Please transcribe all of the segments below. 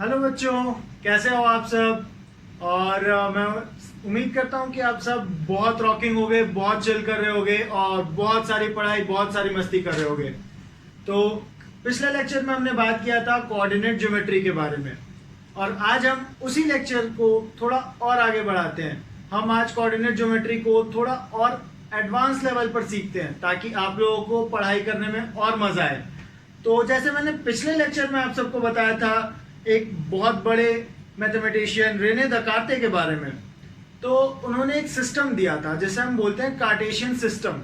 Hello बच्चों, कैसे हो आप सब। और मैं उम्मीद करता हूँ कि आप सब बहुत रॉकिंग होगे, बहुत चिल कर रहे होगे और बहुत सारी पढ़ाई, बहुत सारी मस्ती कर रहे होगे। तो पिछले लेक्चर में हमने बात किया था कोऑर्डिनेट ज्योमेट्री के बारे में, और आज हम उसी लेक्चर को थोड़ा और आगे बढ़ाते हैं। हम आज कोऑर्डिनेट ज्योमेट्री को थोड़ा और एडवांस लेवल पर सीखते हैं ताकि आप लोगों को पढ़ाई करने में और मजा आए। तो जैसे मैंने पिछले लेक्चर में आप सबको बताया था एक बहुत बड़े मैथमेटिशियन रेने दकार्ते के बारे में, तो उन्होंने एक सिस्टम दिया था जिसे हम बोलते हैं कार्टेशियन सिस्टम।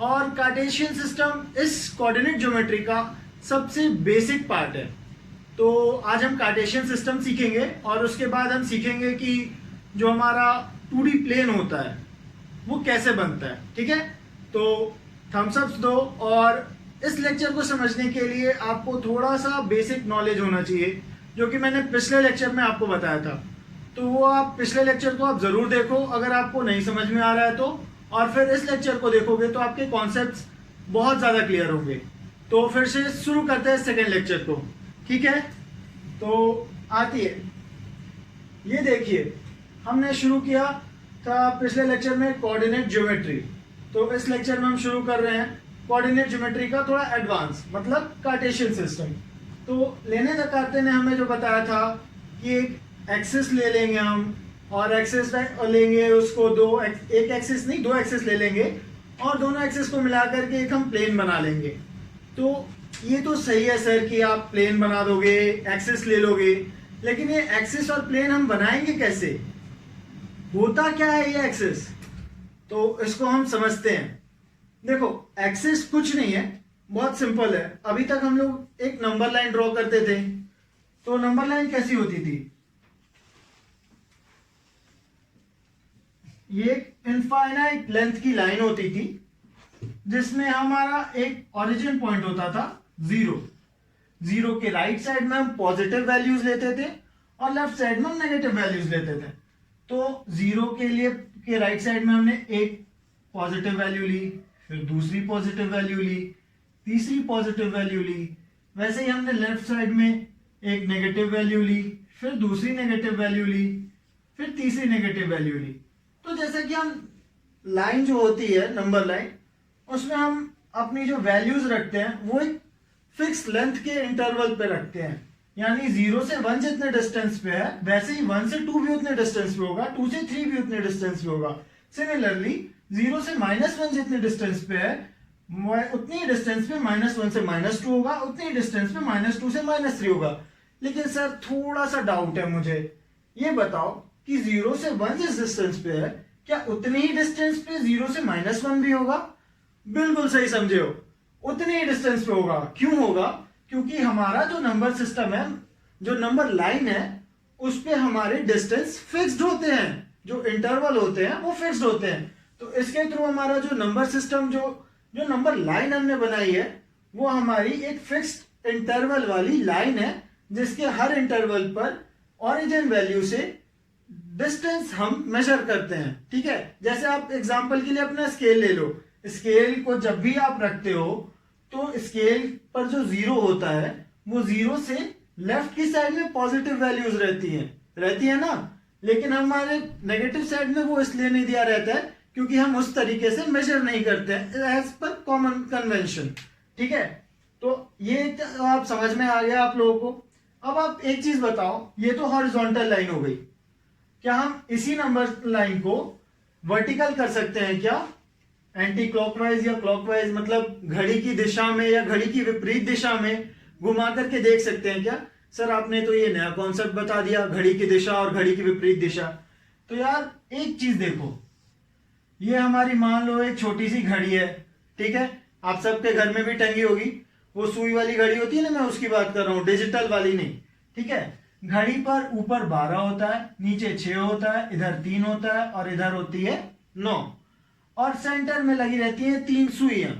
और कार्टेशियन सिस्टम इस कोऑर्डिनेट ज्योमेट्री का सबसे बेसिक पार्ट है। तो आज हम कार्टेशियन सिस्टम सीखेंगे और उसके बाद हम सीखेंगे कि जो हमारा 2D प्लेन होता है वो कैसे बनता है। ठीक है, तो थम्स अप्स दो। और इस लेक्चर को समझने के लिए आपको थोड़ा सा बेसिक नॉलेज होना चाहिए, जो कि मैंने पिछले लेक्चर में आपको बताया था। तो वो आप पिछले लेक्चर को आप जरूर देखो अगर आपको नहीं समझ में आ रहा है तो, और फिर इस लेक्चर को देखोगे तो आपके कॉन्सेप्ट्स बहुत ज़्यादा क्लियर होंगे। तो फिर से शुरू करते हैं सेकेंड लेक्चर को। ठीक है, तो आती है, ये देखिए हमने शुरू किया था पिछले लेक्चर में कोऑर्डिनेट ज्योमेट्री। तो इस लेक्चर में हम शुरू कर रहे हैं कोऑर्डिनेट ज्योमेट्री का थोड़ा एडवांस, मतलब कार्टेशियन सिस्टम। तो लेने दकार्ते ने हमें जो बताया था कि एक एक्सिस ले लेंगे हम, और एक्सिस लेंगे उसको एक एक्सिस नहीं, दो एक्सिस ले लेंगे और दोनों एक्सिस को मिला करके एक हम प्लेन बना लेंगे। तो ये तो सही है सर कि आप प्लेन बना दोगे, एक्सिस ले लोगे, लेकिन ये एक्सिस और प्लेन हम बनाएंगे कैसे, होता क्या है ये एक्सिस, तो इसको हम समझते हैं। देखो एक्सिस कुछ नहीं है, बहुत सिंपल है। अभी तक हम लोग एक नंबर लाइन ड्रॉ करते थे, तो नंबर लाइन कैसी होती थी, ये इनफाइनाइट लेंथ की लाइन होती थी जिसमें हमारा एक ओरिजिन पॉइंट होता था जीरो। जीरो के राइट साइड में हम पॉजिटिव वैल्यूज लेते थे और लेफ्ट साइड में हम नेगेटिव वैल्यूज लेते थे। तो जीरो के लिए के राइट साइड में हमने एक पॉजिटिव वैल्यू ली, फिर दूसरी पॉजिटिव वैल्यू ली, तीसरी पॉजिटिव वैल्यू ली। वैसे ही हमने लेफ्ट साइड में एक नेगेटिव वैल्यू ली, फिर दूसरी नेगेटिव वैल्यू ली, फिर तीसरी नेगेटिव वैल्यू ली। तो जैसे कि हम लाइन जो होती है नंबर लाइन, उसमें हम अपनी जो वैल्यूज रखते हैं वो एक फिक्स लेंथ के इंटरवल पे रखते हैं। यानी 0 से 1 जितने डिस्टेंस पे है वैसे ही 1 से 2 भी उतने डिस्टेंस पे होगा, 2 से 3 भी उतने डिस्टेंस पे होगा। सिमिलरली 0 से -1 जितने डिस्टेंस पे है उतनी ही डिस्टेंस पे -1 से -2 होगा, उतनी ही डिस्टेंस पे -2 से -3 होगा। लेकिन सर थोड़ा सा डाउट है मुझे, ये बताओ कि 0 से 1 जिस डिस्टेंस पे है क्या उतनी ही डिस्टेंस पे 0 से -1 भी होगा? बिल्कुल सही समझे हो, उतनी ही डिस्टेंस पे होगा। क्यों होगा? क्योंकि हमारा जो नंबर सिस्टम है, जो नंबर लाइन है, उस पे हमारे डिस्टेंस फिक्स्ड होते हैं, जो इंटरवल होते हैं वो फिक्स्ड होते हैं। तो इसके थ्रू हमारा जो नंबर सिस्टम, जो नंबर लाइन हमने बनाई है, वो हमारी एक फिक्स्ड इंटरवल वाली लाइन है जिसके हर इंटरवल पर ओरिजिन वैल्यू से डिस्टेंस हम मेजर करते हैं। ठीक है, जैसे आप एग्जांपल के लिए अपना स्केल ले लो। स्केल को जब भी आप रखते हो तो स्केल पर जो जीरो होता है वो जीरो से लेफ्ट की साइड में पॉजिटिव वैल्यूज रहती है ना, लेकिन हमारे नेगेटिव साइड में वो इसलिए नहीं दिया रहता है क्योंकि हम उस तरीके से मेजर नहीं करते हैं एज पर कॉमन कन्वेंशन। ठीक है, तो ये तो आप समझ में आ गया आप लोगों को। अब आप एक चीज बताओ, ये तो हॉरिजॉन्टल लाइन हो गई, क्या हम इसी नंबर लाइन को वर्टिकल कर सकते हैं क्या, एंटी क्लॉकवाइज या क्लॉकवाइज, मतलब घड़ी की दिशा में या घड़ी की विपरीत दिशा में घुमा करके देख सकते हैं क्या? सर आपने तो ये नया कॉन्सेप्ट बता दिया, घड़ी की दिशा और घड़ी की विपरीत दिशा। तो यार एक चीज देखो, ये हमारी मान लो एक छोटी सी घड़ी है। ठीक है, आप सबके घर में भी टंगी होगी, वो सुई वाली घड़ी होती है ना, मैं उसकी बात कर रहा हूँ, डिजिटल वाली नहीं। ठीक है, घड़ी पर ऊपर 12 होता है, नीचे 6 होता है, इधर 3 होता है और इधर होती है 9, और सेंटर में लगी रहती है 3 सुइयां,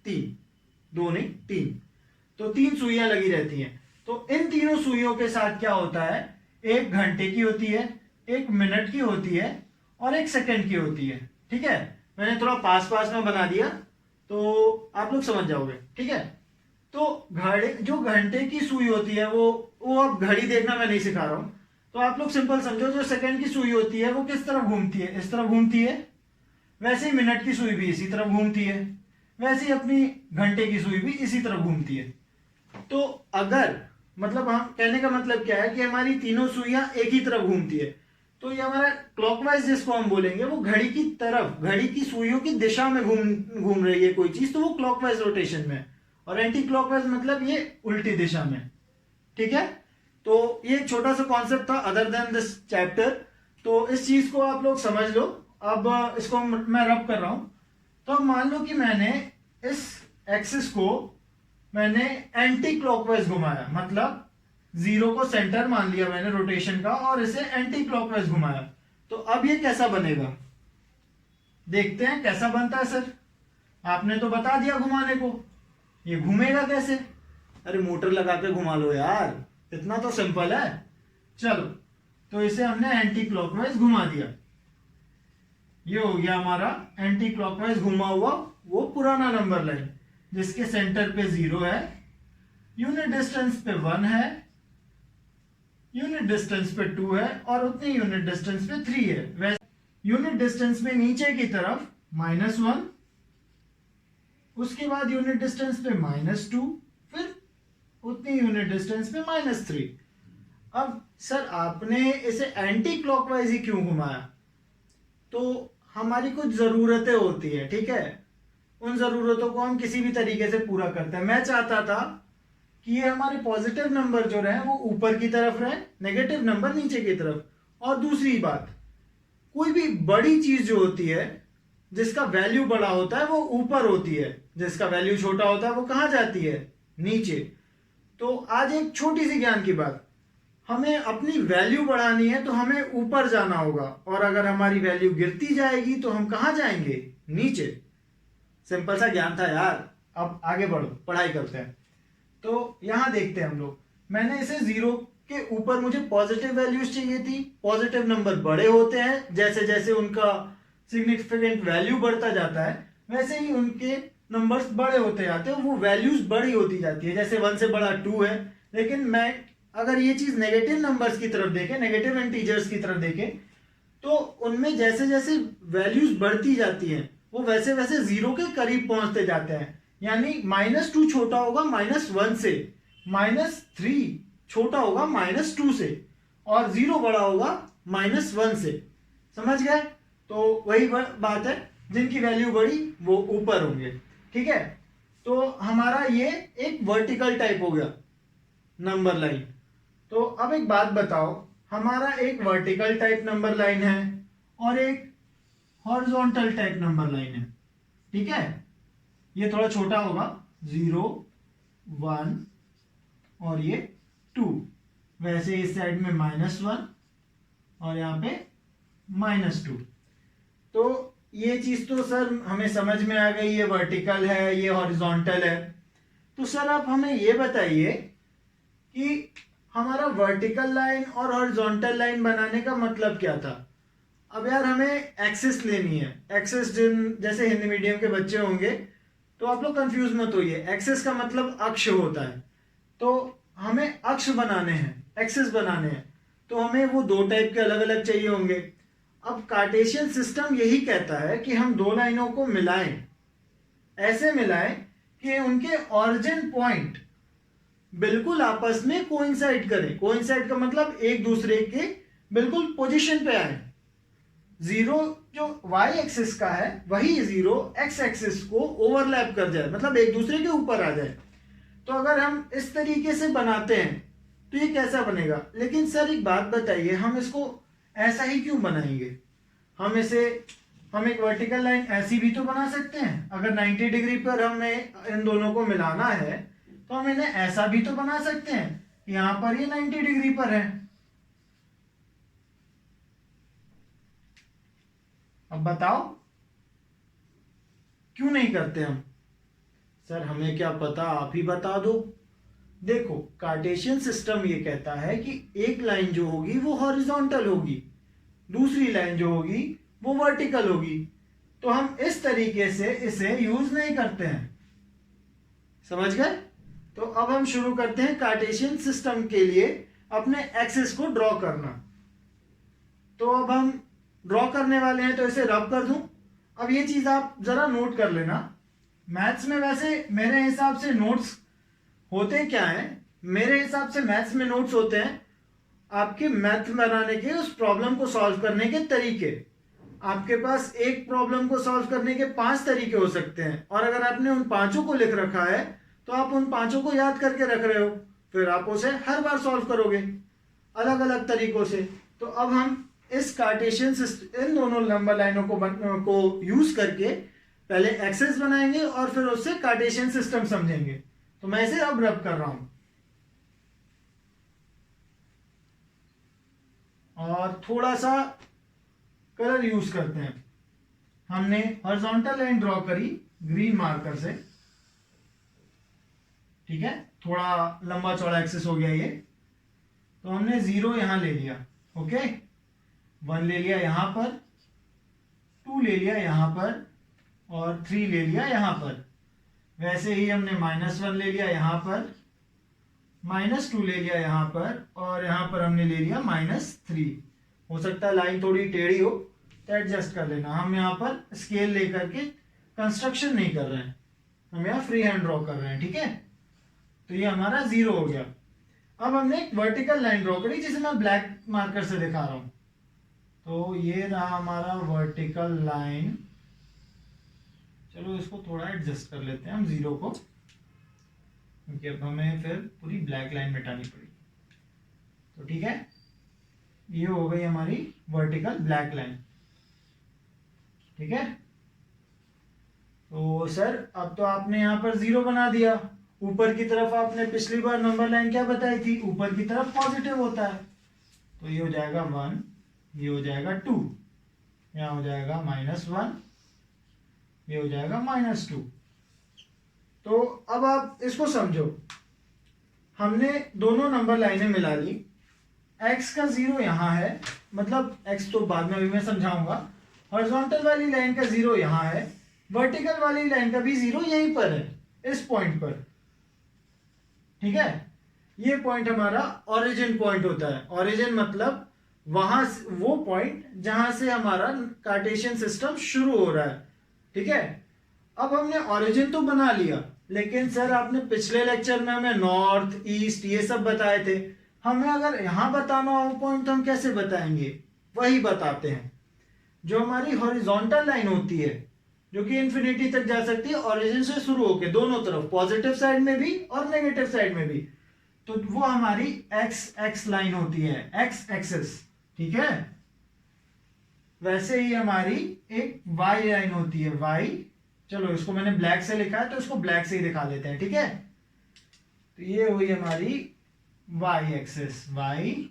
3, 2 नहीं 3, तो 3 सुइयां लगी रहती हैं। तो इन तीनों सुइयों के साथ क्या होता है, एक घंटे की होती है, एक मिनट की होती है और एक सेकंड की होती है। ठीक है, मैंने थोड़ा पास पास में बना दिया तो आप लोग समझ जाओगे। ठीक है, तो जो घंटे की सुई होती है वो वो अब घड़ी देखना मैं नहीं सिखा रहा हूं। तो आप लोग सिंपल समझो, जो सेकंड की सुई होती है वो किस तरफ घूमती है, इस तरफ घूमती है। वैसे ही मिनट की सुई भी इसी तरफ घूमती है, वैसे ही अपनी घंटे की सुई भी इसी तरफ घूमती है। तो अगर मतलब हम कहने का मतलब क्या है कि हमारी तीनों सुइयां एक ही तरफ घूमती है, तो ये हमारा क्लॉकवाइज जिसको हम बोलेंगे वो घड़ी की तरफ, घड़ी की सुइयों की दिशा में घूम रही है कोई चीज, तो वो क्लॉकवाइज रोटेशन में। और एंटी क्लॉकवाइज मतलब ये उल्टी दिशा में। ठीक है, तो ये एक छोटा सा कॉन्सेप्ट था अदर देन दिस चैप्टर। तो इस चीज को आप लोग समझ लो। अब इसको मैं रब कर रहा हूं। तो अब मान लो कि मैंने इस एक्सिस को मैंने एंटी क्लॉकवाइज घुमाया, मतलब जीरो को सेंटर मान लिया मैंने रोटेशन का और इसे एंटी क्लॉकवाइज घुमाया। तो अब ये कैसा बनेगा, देखते हैं कैसा बनता है। सर आपने तो बता दिया घुमाने को, ये घूमेगा कैसे? अरे मोटर लगा के घुमा लो यार, इतना तो सिंपल है। चलो, तो इसे हमने एंटी क्लॉकवाइज घुमा दिया। ये हो गया हमारा एंटी क्लॉकवाइज घुमा हुआ वो पुराना नंबर लाइन, जिसके सेंटर पे 0 है, यूनिट डिस्टेंस पे 1 है, यूनिट डिस्टेंस पे 2 है और उतनी यूनिट डिस्टेंस पे 3 है। वैसे यूनिट डिस्टेंस में नीचे की तरफ -1, उसके बाद यूनिट डिस्टेंस पे -2, फिर उतनी यूनिट डिस्टेंस पे -3। अब सर आपने इसे एंटी क्लॉकवाइज ही क्यों घुमाया? तो हमारी कुछ जरूरतें होती है, ठीक है, उन जरूरतों को हम किसी भी तरीके से पूरा करते हैं। मैं चाहता था कि ये हमारे पॉजिटिव नंबर जो रहे वो ऊपर की तरफ रहे, नेगेटिव नंबर नीचे की तरफ। और दूसरी बात, कोई भी बड़ी चीज जो होती है जिसका वैल्यू बड़ा होता है वो ऊपर होती है, जिसका वैल्यू छोटा होता है वो कहां जाती है, नीचे। तो आज एक छोटी सी ज्ञान की बात, हमें अपनी वैल्यू बढ़ानी है तो हमें ऊपर जाना होगा, और अगर हमारी वैल्यू गिरती जाएगी तो हम कहां जाएंगे, नीचे। सिंपल सा ज्ञान था यार। अब आगे बढ़ो, पढ़ाई करते हैं। तो यहां देखते हैं हम लोग, मैंने इसे 0 के ऊपर मुझे पॉजिटिव वैल्यूज चाहिए थी। पॉजिटिव नंबर बड़े होते हैं, जैसे जैसे उनका सिग्निफिकेंट वैल्यू बढ़ता जाता है वैसे ही उनके नंबर्स बड़े होते जाते हैं, वो वैल्यूज बड़ी होती जाती है। जैसे 1 से बड़ा 2 है, लेकिन मैं अगर ये चीज नेगेटिव नंबर्स की तरफ देखें, नेगेटिव इंटीजर्स की तरफ देखें, तो उनमें जैसे जैसे वैल्यूज बढ़ती जाती हैं वो वैसे वैसे 0 के करीब पहुंचते जाते हैं। यानी -2 छोटा होगा -1 से, -3 छोटा होगा -2 से, और 0 बड़ा होगा -1 से। समझ गए? तो वही बात है, जिनकी वैल्यू बड़ी वो ऊपर होंगे। ठीक है, तो हमारा ये एक वर्टिकल टाइप हो गया नंबर लाइन। तो अब एक बात बताओ, हमारा एक वर्टिकल टाइप नंबर लाइन है और एक हॉरिजॉन्टल टाइप नंबर लाइन है। ठीक है, ये थोड़ा छोटा होगा, 0, 1 और ये 2। वैसे इस साइड में -1 और यहाँ पे -2। तो ये चीज तो सर हमें समझ में आ गई, ये वर्टिकल है, ये हॉरिजॉन्टल है। तो सर आप हमें ये बताइए कि हमारा वर्टिकल लाइन और हॉरिजॉन्टल लाइन बनाने का मतलब क्या था? अब यार हमें एक्सिस लेनी है। एक्सिस जैसे हिंदी मीडियम के बच्चे होंगे तो आप लोग कंफ्यूज मत होइए, एक्सिस का मतलब अक्ष होता है। तो हमें अक्ष बनाने हैं, एक्सिस बनाने हैं, तो हमें वो 2 टाइप के अलग अलग चाहिए होंगे। अब कार्टेशियन सिस्टम यही कहता है कि हम 2 लाइनों को मिलाएं, ऐसे मिलाएं कि उनके ऑरिजिन पॉइंट बिल्कुल आपस में कोइंसाइड करें। कोइंसाइड का मतलब एक दूसरे के बिल्कुल पोजीशन पे आए। 0 जो y एक्सिस का है वही 0 x एक्सिस को ओवरलैप कर जाए, मतलब एक दूसरे के ऊपर आ जाए। तो अगर हम इस तरीके से बनाते हैं तो ये कैसा बनेगा? लेकिन सर एक बात बताइए, हम इसको ऐसा ही क्यों बनाएंगे? हम एक वर्टिकल लाइन ऐसी भी तो बना सकते हैं। अगर 90 डिग्री पर हमें इन दोनों को मिलाना है तो हम इन्हें ऐसा भी तो बना सकते हैं, यहां पर ये 90 डिग्री पर है। अब बताओ क्यों नहीं करते हम? सर हमें क्या पता, आप ही बता दो। देखो, कार्टेशियन सिस्टम ये कहता है कि एक लाइन जो होगी वो हॉरिजॉन्टल होगी, दूसरी लाइन जो होगी वो वर्टिकल होगी। तो हम इस तरीके से इसे यूज नहीं करते हैं। समझ गए? तो अब हम शुरू करते हैं कार्टेशियन सिस्टम के लिए अपने एक्सिस को ड्रॉ करना। तो अब हम ड्रॉ करने वाले हैं, तो इसे रब कर दूं। अब ये चीज आप जरा नोट कर लेना। मैथ्स में वैसे मेरे हिसाब से नोट्स होते क्या हैं, मेरे हिसाब से मैथ्स में नोट्स होते हैं आपके मैथ बनाने के, उस प्रॉब्लम को सॉल्व करने के तरीके। आपके पास एक प्रॉब्लम को सॉल्व करने के 5 तरीके हो सकते हैं, और अगर आपने उन 5 को लिख रखा है तो आप उन 5 को याद करके रख रहे हो, फिर आप उसे हर बार सॉल्व करोगे अलग अलग तरीकों से। तो अब हम इस कार्टेशियन सिस्टम, इन दोनों लंबा लाइनों को यूज करके पहले एक्सेस बनाएंगे और फिर उससे कार्टेशियन सिस्टम समझेंगे। तो मैं इसे अब रब कर रहा हूं और थोड़ा सा कलर यूज करते हैं। हमने हॉरिजॉन्टल लाइन ड्रॉ करी ग्रीन मार्कर से, ठीक है, थोड़ा लंबा चौड़ा एक्सेस हो गया ये। तो हमने 0 यहां ले लिया, ओके, 1 ले लिया यहां पर, 2 ले लिया यहां पर, और 3 ले लिया यहां पर। वैसे ही हमने -1 ले लिया यहां पर, -2 ले लिया यहां पर, और यहां पर हमने ले लिया -3। हो सकता है लाइन थोड़ी टेढ़ी हो तो एडजस्ट कर लेना। हम यहाँ पर स्केल लेकर के कंस्ट्रक्शन नहीं कर रहे हैं, हम यहाँ फ्री हैंड ड्रॉ कर रहे हैं, ठीक है। तो ये हमारा 0 हो गया। अब हमने एक वर्टिकल लाइन ड्रॉ करी जिसे मैं ब्लैक मार्कर से दिखा रहा हूं। तो ये रहा हमारा वर्टिकल लाइन। चलो इसको थोड़ा एडजस्ट कर लेते हैं हम 0 को, क्योंकि अब हमें फिर पूरी ब्लैक लाइन मिटानी पड़ेगी। तो ठीक है, ये हो गई हमारी वर्टिकल ब्लैक लाइन, ठीक है। तो सर अब तो आपने यहाँ पर 0 बना दिया। ऊपर की तरफ आपने पिछली बार नंबर लाइन क्या बताई थी, ऊपर की तरफ पॉजिटिव होता है। तो ये हो जाएगा 1, ये हो जाएगा 2, यहाँ हो जाएगा -1, ये हो जाएगा -2। तो अब आप इसको समझो, हमने दोनों नंबर लाइनें मिला ली। x का 0 यहां है, मतलब x तो बाद में अभी मैं समझाऊंगा। हॉरिजॉन्टल वाली लाइन का 0 यहां है, वर्टिकल वाली लाइन का भी 0 यहीं पर है, इस पॉइंट पर, ठीक है। ये पॉइंट हमारा ओरिजिन पॉइंट होता है। ओरिजिन मतलब वहां वो पॉइंट जहां से हमारा कार्टेशियन सिस्टम शुरू हो रहा है, ठीक है। अब हमने ओरिजिन तो बना लिया, लेकिन सर आपने पिछले लेक्चर में हमें नॉर्थ ईस्ट ये सब बताए थे। हमें अगर यहां बताना हो पॉइंट तो हम कैसे बताएंगे, वही बताते हैं। जो हमारी हॉरिजॉन्टल लाइन होती है, जो कि इंफिनिटी तक जा सकती है ओरिजिन से शुरू होकर, दोनों तरफ, पॉजिटिव साइड में भी और नेगेटिव साइड में भी, तो वो हमारी एक्स लाइन होती है, एक्स एक्सिस, ठीक है। वैसे ही हमारी एक वाई लाइन होती है, वाई। चलो इसको मैंने ब्लैक से लिखा है तो इसको ब्लैक से ही दिखा देते हैं, ठीक है। तो ये हुई हमारी वाई एक्सिस, वाई,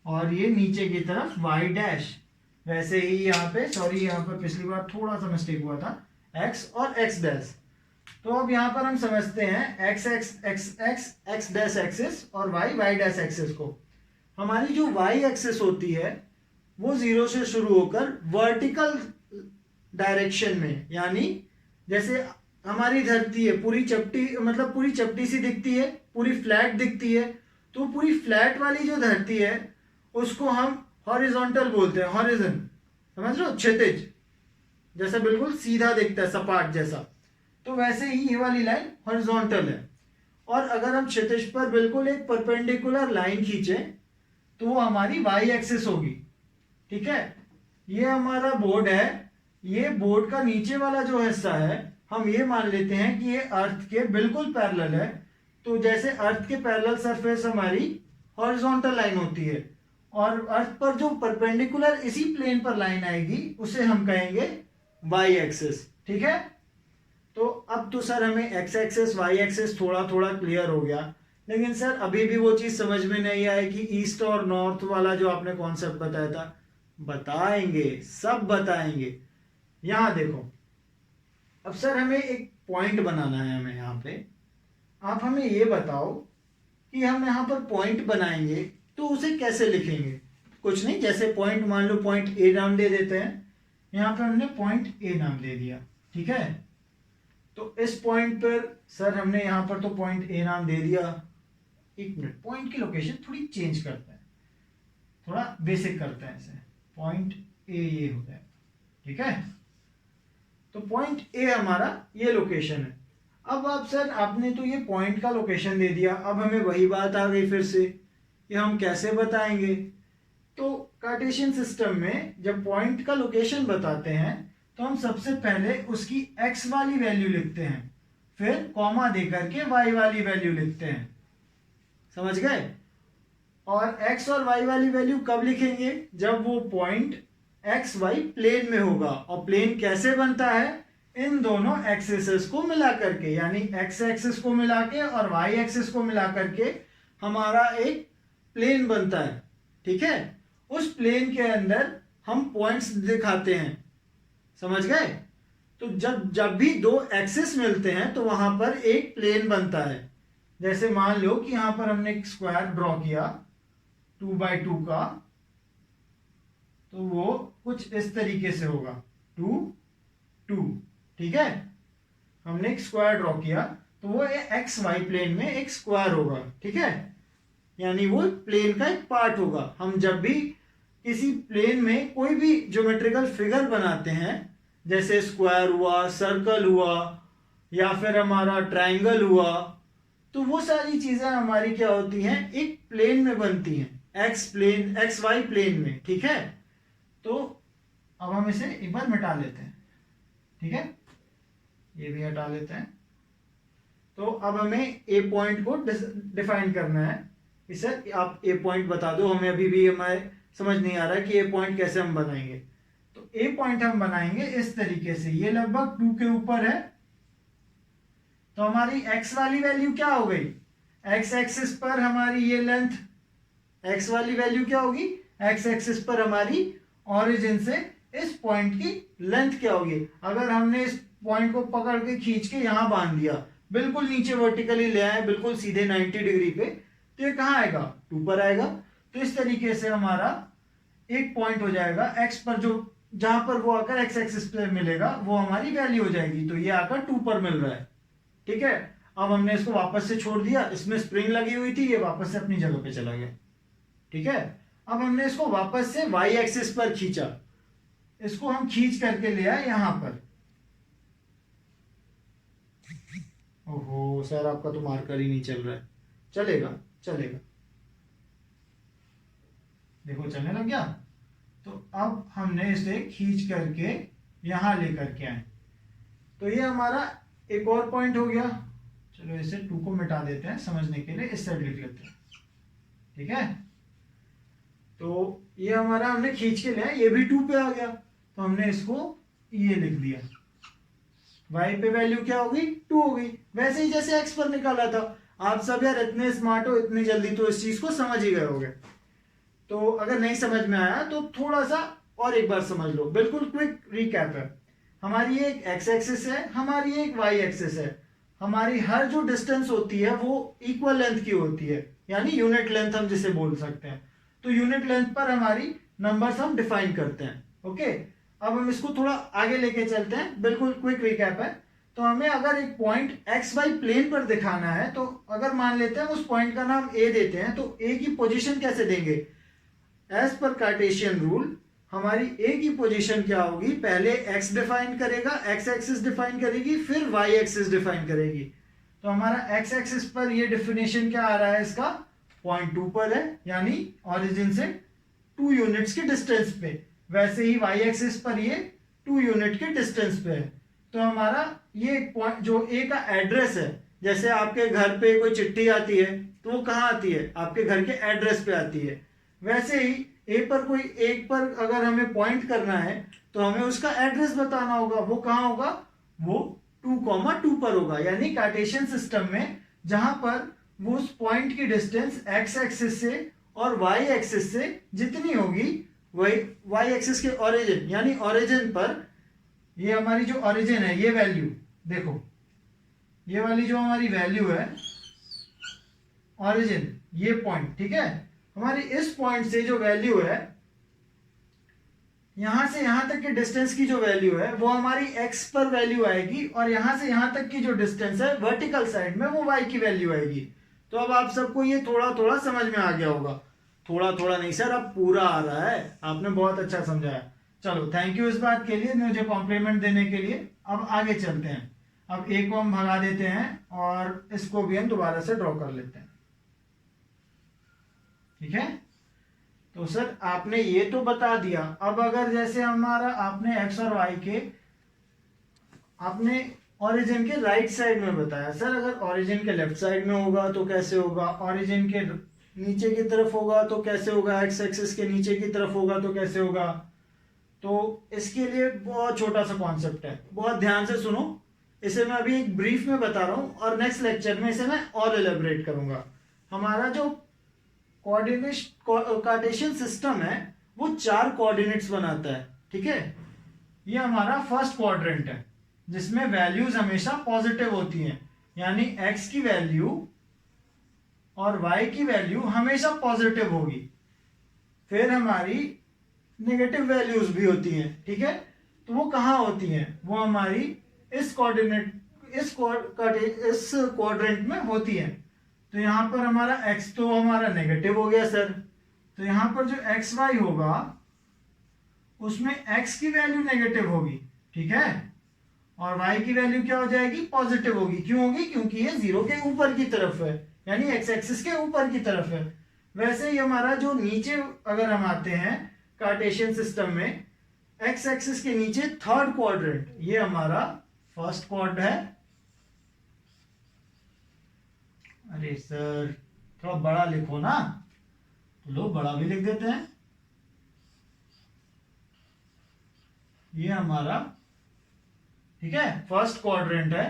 और ये नीचे की तरफ वाई डैश। वैसे ही यहाँ पे, सॉरी यहाँ पर पिछली बार थोड़ा सा मिस्टेक हुआ था, एक्स और एक्स डैश। तो अब यहाँ पर हम समझते हैं x x x x x dash axis और वाई वाई डैश एक्सिस को। हमारी जो वाई एक्सिस होती है वो 0 से शुरू होकर वर्टिकल डायरेक्शन में, यानी जैसे हमारी धरती है पूरी चपटी, मतलब पूरी चपटी सी दिखती है, पूरी फ्लैट दिखती है, तो पूरी फ्लैट वाली जो धरती है उसको हम हॉरिजॉन्टल बोलते हैं। हॉरिजन समझ लो, क्षैतिज, जैसा बिल्कुल सीधा दिखता है, सपाट जैसा। तो वैसे ही ये वाली लाइन हॉरिजॉन्टल है। और अगर हम क्षैतिज पर बिल्कुल एक परपेंडिकुलर लाइन खींचे तो वो हमारी वाई एक्सिस होगी, ठीक है। ये हमारा बोर्ड है, ये बोर्ड का नीचे वाला जो हिस्सा है हम ये मान लेते हैं कि ये अर्थ के बिल्कुल पैरेलल है। तो जैसे अर्थ के पैरेलल सरफेस हमारी हॉरिजॉन्टल लाइन होती है, और अर्थ पर जो परपेंडिकुलर इसी प्लेन पर लाइन आएगी उसे हम कहेंगे वाई एक्सिस, ठीक है। तो अब तो सर हमें एक्स एक्सिस वाई एक्सिस थोड़ा थोड़ा क्लियर हो गया, लेकिन सर अभी भी वो चीज समझ में नहीं आई कि ईस्ट और नॉर्थ वाला जो आपने कॉन्सेप्ट बताया था। बताएंगे, सब बताएंगे। यहां देखो, अब सर हमें एक पॉइंट बनाना है, हमें यहाँ पे आप हमें ये बताओ कि हम यहाँ पर पॉइंट बनाएंगे तो उसे कैसे लिखेंगे। कुछ नहीं, जैसे पॉइंट मान लो पॉइंट ए नाम दे देते हैं, यहाँ पे हमने पॉइंट ए नाम दे दिया, ठीक है। तो इस पॉइंट पर सर हमने यहाँ पर तो पॉइंट ए नाम दे दिया। एक मिनट, पॉइंट की लोकेशन थोड़ी चेंज करते हैं, थोड़ा बेसिक करते हैं इसे। पॉइंट ए ये होता है, ठीक है। तो पॉइंट ए हमारा ये लोकेशन है। अब आप सर आपने तो ये पॉइंट का लोकेशन दे दिया, अब हमें वही बात आ गई फिर से, ये हम कैसे बताएंगे। तो कार्टेशियन सिस्टम में जब पॉइंट का लोकेशन बताते हैं तो हम सबसे पहले उसकी x वाली वैल्यू लिखते हैं, फिर कॉमा देकर के y वाली वैल्यू लिखते हैं, समझ गए। और x और y वाली वैल्यू कब लिखेंगे, जब वो पॉइंट एक्स वाई प्लेन में होगा। और प्लेन कैसे बनता है, इन दोनों एक्सिस को मिला करके, यानी x एक्सिस को मिला के और y एक्सिस को मिला करके हमारा एक प्लेन बनता है, ठीक है। उस प्लेन के अंदर हम पॉइंट्स दिखाते हैं, समझ गए। तो जब भी दो एक्सिस मिलते हैं तो वहां पर एक प्लेन बनता है। जैसे मान लो कि यहां पर हमने एक स्क्वायर ड्रॉ किया 2x2 का, तो वो कुछ इस तरीके से होगा 2 2, ठीक है। हमने एक स्क्वायर ड्रॉ किया तो वो एक्स वाई प्लेन में एक स्क्वायर होगा, ठीक है, यानी वो प्लेन का एक पार्ट होगा। हम जब भी किसी प्लेन में कोई भी ज्योमेट्रिकल फिगर बनाते हैं, जैसे स्क्वायर हुआ, सर्कल हुआ, या फिर हमारा ट्रायंगल हुआ, तो वो सारी चीजें हमारी क्या होती हैं, एक प्लेन में बनती हैं, X plane, X Y plane में, ठीक है। तो अब हम इसे एक बार मिटा लेते हैं, ठीक है, ये भी हटा लेते हैं। तो अब हमें ए पॉइंट को डिफाइन करना है कि सर आप ए पॉइंट बता दो, हमें अभी भी हमारे समझ नहीं आ रहा कि ए पॉइंट कैसे हम बनाएंगे। तो ए पॉइंट हम बनाएंगे इस तरीके से, ये लगभग 2 के ऊपर है, तो हमारी x वाली वैल्यू क्या हो गई, x एक्सिस पर हमारी ये लेंथ, x वाली वैल्यू क्या होगी, x एक्सिस पर हमारी ओरिजिन से इस पॉइंट की लेंथ क्या होगी। अगर हमने इस पॉइंट को पकड़ के खींच के यहां बांध दिया, बिल्कुल नीचे वर्टिकली ले आए, बिल्कुल सीधे 90 डिग्री पे, तो ये कहां आएगा, 2 पर आएगा। तो इस तरीके से हमारा एक पॉइंट हो जाएगा x पर, जो जहां पर वो आकर x एक्सिस पे मिलेगा वो हमारी वैल्यू हो जाएगी। तो ये आकर 2 पर मिल रहा है, ठीक है। अब हमने इसको वापस से छोड़ दिया, इसमें स्प्रिंग लगी हुई थी, ये वापस से अपनी जगह पे चला गया, ठीक है। अब हमने इसको वापस से y एक्सिस पर खींचा, इसको हम खींच करके ले आए यहां पर। ओहो सर आपका तो मार्कर ही नहीं चल रहा है, चलेगा चलेगा, देखो चलने लग गया। तो अब हमने इसे खींच करके यहां लेकर के आए, तो ये हमारा एक और पॉइंट हो गया। चलो इसे 2 को मिटा देते हैं समझने के लिए, इस साइड लिख लेते हैं, ठीक है। तो ये हमारा हमने खींच के लिया, ये भी 2 पे आ गया, तो हमने इसको ये लिख दिया। y पे वैल्यू क्या होगी, 2 हो गई, वैसे ही जैसे x पर निकाला था। आप सब यार इतने स्मार्ट हो, इतनी जल्दी तो इस चीज को समझ ही गए होगे। तो अगर नहीं समझ में आया तो थोड़ा सा और एक बार समझ लो, बिल्कुल क्विक रिकैप है। हमारी एक x एक्सिस है, हमारी एक y एक्सिस है, हमारी हर जो डिस्टेंस होती है वो इक्वल लेंथ की होती है, यानी यूनिट लेंथ हम जिसे बोल सकते हैं। तो यूनिट लेंथ पर हमारी नंबर्स हम डिफाइन करते हैं, ओके। अब हम इसको थोड़ा आगे लेके चलते हैं, बिल्कुल क्विक रिकैप है। तो हमें अगर एक पॉइंट एक्स वाई प्लेन पर दिखाना है, तो अगर मान लेते हैं उस पॉइंट का नाम ए देते हैं, तो ए की पोजीशन कैसे देंगे, एज पर कार्टेशियन रूल हमारी ए की पोजीशन क्या होगी, पहले एक्स डिफाइन करेगा, एक्स एक्सिस डिफाइन करेगी, फिर वाई एक्सिस डिफाइन करेगी। तो हमारा एक्स एक्सिस पर ये डिफिनेशन क्या आ रहा है इसका, 0.2 पर है, यानी ओरिजिन से 2 यूनिट्स के डिस्टेंस पे। वैसे ही वाई एक्सिस पर ये 2 यूनिट के डिस्टेंस पे है। तो हमारा ये पॉइंट जो ए का एड्रेस है, जैसे आपके घर पे कोई चिट्ठी आती है तो वो कहाँ आती है, आपके घर के एड्रेस पे आती है। वैसे ही ए पर कोई एक पर अगर हमें पॉइंट करना है तो हमें उसका एड्रेस बताना होगा, वो कहाँ होगा, वो 2,2 पर होगा। यानी कार्टेशियन सिस्टम में जहां पर वो उस पॉइंट की डिस्टेंस एक्स एक्सिस से और वाई एक्सिस से जितनी होगी, वही वाई एक्सिस के ओरिजिन, यानी ओरिजिन पर ये हमारी जो ओरिजिन है, ये वैल्यू देखो, ये वाली जो हमारी वैल्यू है ओरिजिन, ये पॉइंट, ठीक है, हमारी इस पॉइंट से जो वैल्यू है यहां से यहां तक के डिस्टेंस की जो वैल्यू है वो हमारी x पर वैल्यू आएगी, और यहां से यहां तक की जो डिस्टेंस है वर्टिकल साइड में वो y की वैल्यू आएगी। तो अब आप सबको ये थोड़ा थोड़ा समझ में आ गया होगा। थोड़ा थोड़ा नहीं सर, अब पूरा आ रहा है, आपने बहुत अच्छा समझाया। चलो थैंक यू इस बात के लिए, मुझे कॉम्प्लीमेंट देने के लिए। अब आगे चलते हैं। अब एक को हम भगा देते हैं और इसको भी हम दोबारा से ड्रॉ कर लेते हैं। ठीक है, तो सर आपने ये तो बता दिया। अब अगर जैसे हमारा आपने x और y के आपने ओरिजिन के राइट साइड में बताया, सर अगर ओरिजिन के लेफ्ट साइड में होगा तो कैसे होगा, ओरिजिन के नीचे की तरफ होगा तो कैसे होगा, x एक्सिस के नीचे की तरफ होगा तो कैसे होगा। तो इसके लिए बहुत छोटा सा कॉन्सेप्ट है, बहुत ध्यान से सुनो। इसे मैं अभी एक ब्रीफ में बता रहा हूं और नेक्स्ट लेक्चर में इसे मैं और एलेबरेट करूंगा। हमारा जो कार्टेशियन सिस्टम है वो 4 कोऑर्डिनेट्स बनाता है। ठीक है, ये हमारा फर्स्ट क्वाड्रेंट है जिसमें वैल्यूज हमेशा पॉजिटिव होती हैं, यानी x की वैल्यू और y की वैल्यू हमेशा पॉजिटिव होगी। फिर हमारी नेगेटिव वैल्यूज भी होती हैं। ठीक है, तो वो कहाँ होती हैं, वो हमारी इस कोऑर्डिनेट इस क्वाड्रेंट में होती हैं। तो यहां पर हमारा x तो हमारा नेगेटिव हो गया सर, तो यहां पर जो एक्स वाई होगा उसमें x की वैल्यू नेगेटिव होगी। ठीक है, और y की वैल्यू क्या हो जाएगी, पॉजिटिव होगी। क्यों होगी, क्योंकि ये 0 के ऊपर की तरफ है, यानी x एक्सिस के ऊपर की तरफ है। वैसे ही हमारा जो नीचे अगर हम आते हैं कार्टेशियन सिस्टम में, x एक्सिस के नीचे थर्ड क्वाड्रेंट, ये हमारा फर्स्ट क्वाड है। अरे सर थोड़ा बड़ा लिखो ना, तो लोग बड़ा भी लिख देते हैं। ये हमारा, ठीक है, फर्स्ट क्वाड्रेंट है।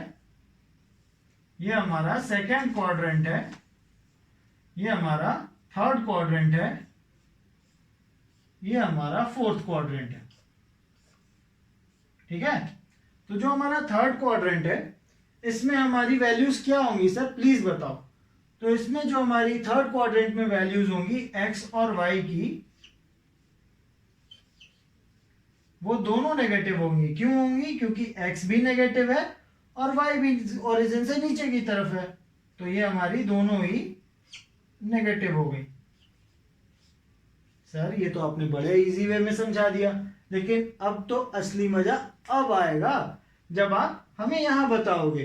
ये हमारा सेकंड क्वाड्रेंट है। ये हमारा थर्ड क्वाड्रेंट है। ये हमारा फोर्थ क्वाड्रेंट है। ठीक है, तो जो हमारा थर्ड क्वाड्रेंट है इसमें हमारी वैल्यूज क्या होंगी सर, प्लीज बताओ। तो इसमें जो हमारी थर्ड क्वाड्रेंट में वैल्यूज होंगी x और y की, वो दोनों नेगेटिव होंगी। क्यों होंगी, क्योंकि x भी नेगेटिव है और y भी ओरिजिन से नीचे की तरफ है, तो ये हमारी दोनों ही नेगेटिव हो गई। सर ये तो आपने बड़े इजी वे में समझा दिया, लेकिन अब तो असली मजा अब आएगा जब आप हमें यहां बताओगे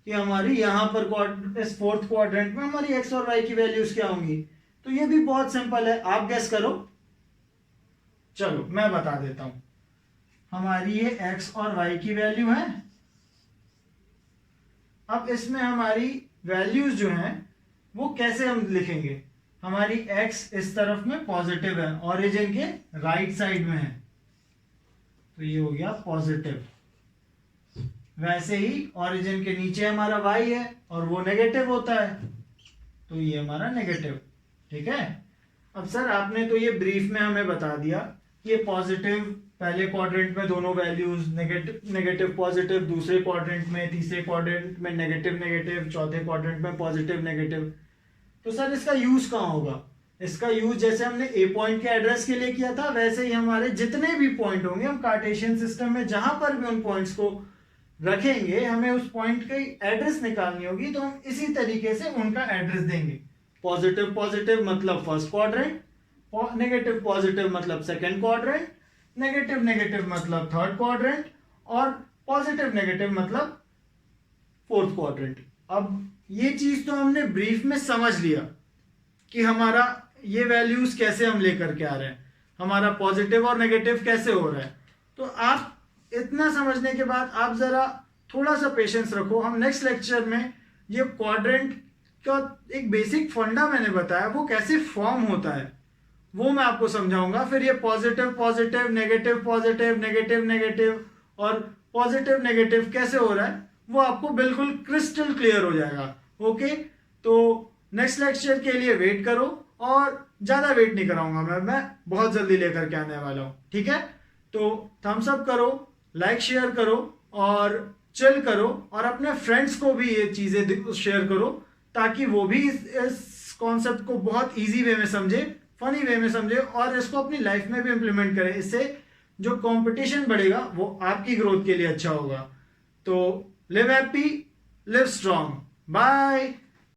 कि हमारी यहां पर इस फोर्थ क्वाड्रेंट में हमारी x और y की वैल्यूज क्या होंगी। तो ये भी बहुत सिंपल है, आप गेस करो। चलो मैं बता देता हूं। हमारी ये x और y की वैल्यू है। अब इसमें हमारी वैल्यूज जो हैं वो कैसे हम लिखेंगे, हमारी x इस तरफ में पॉजिटिव है, ओरिजिन के राइट साइड में है, तो ये हो गया पॉजिटिव। वैसे ही ओरिजिन के नीचे हमारा y है और वो नेगेटिव होता है, तो ये हमारा नेगेटिव। ठीक है, अब सर आपने तो ये ब्रीफ में हमें बता दिया, ये पॉजिटिव पहले क्वाड्रेंट में दोनों वैल्यूज, नेगेटिव नेगेटिव पॉजिटिव दूसरे क्वाड्रेंट में, तीसरे क्वाड्रेंट में नेगेटिव नेगेटिव, चौथे क्वाड्रेंट में पॉजिटिव नेगेटिव। तो सर इसका यूज कहाँ होगा, इसका यूज जैसे हमने ए पॉइंट के एड्रेस के लिए किया था, वैसे ही हमारे जितने भी पॉइंट होंगे हम कार्टेशियन सिस्टम में जहां पर भी उन पॉइंट्स को रखेंगे, हमें उस पॉइंट की एड्रेस निकालनी होगी, तो हम इसी तरीके से उनका एड्रेस देंगे। पॉजिटिव पॉजिटिव मतलब फर्स्ट क्वाड्रेंट, नेगेटिव पॉजिटिव मतलब सेकंड क्वाड्रेंट, नेगेटिव नेगेटिव मतलब थर्ड क्वाड्रेंट, और पॉजिटिव नेगेटिव मतलब फोर्थ क्वाड्रेंट। अब ये चीज तो हमने ब्रीफ में समझ लिया कि हमारा ये वैल्यूज कैसे हम लेकर के आ रहे हैं, हमारा पॉजिटिव और नेगेटिव कैसे हो रहा है। तो आप इतना समझने के बाद आप जरा थोड़ा सा पेशेंस रखो, हम नेक्स्ट लेक्चर में ये क्वाड्रेंट का एक बेसिक फंडा मैंने बताया वो कैसे फॉर्म होता है वो मैं आपको समझाऊंगा। फिर ये पॉजिटिव पॉजिटिव नेगेटिव नेगेटिव और पॉजिटिव नेगेटिव कैसे हो रहा है वो आपको बिल्कुल क्रिस्टल क्लियर हो जाएगा। ओके, तो नेक्स्ट लेक्चर के लिए वेट करो, और ज्यादा वेट नहीं कराऊंगा मैं बहुत जल्दी लेकर के आने वाला हूं। ठीक है, तो थम्स अप करो, लाइक शेयर करो और चिल करो, और अपने फ्रेंड्स को भी ये चीजें शेयर करो ताकि वो भी इस कॉन्सेप्ट को बहुत इजी वे में समझे, फनी वे में समझे, और इसको अपनी लाइफ में भी इंप्लीमेंट करें। इससे जो कंपटीशन बढ़ेगा वो आपकी ग्रोथ के लिए अच्छा होगा। तो live happy, live strong. Bye.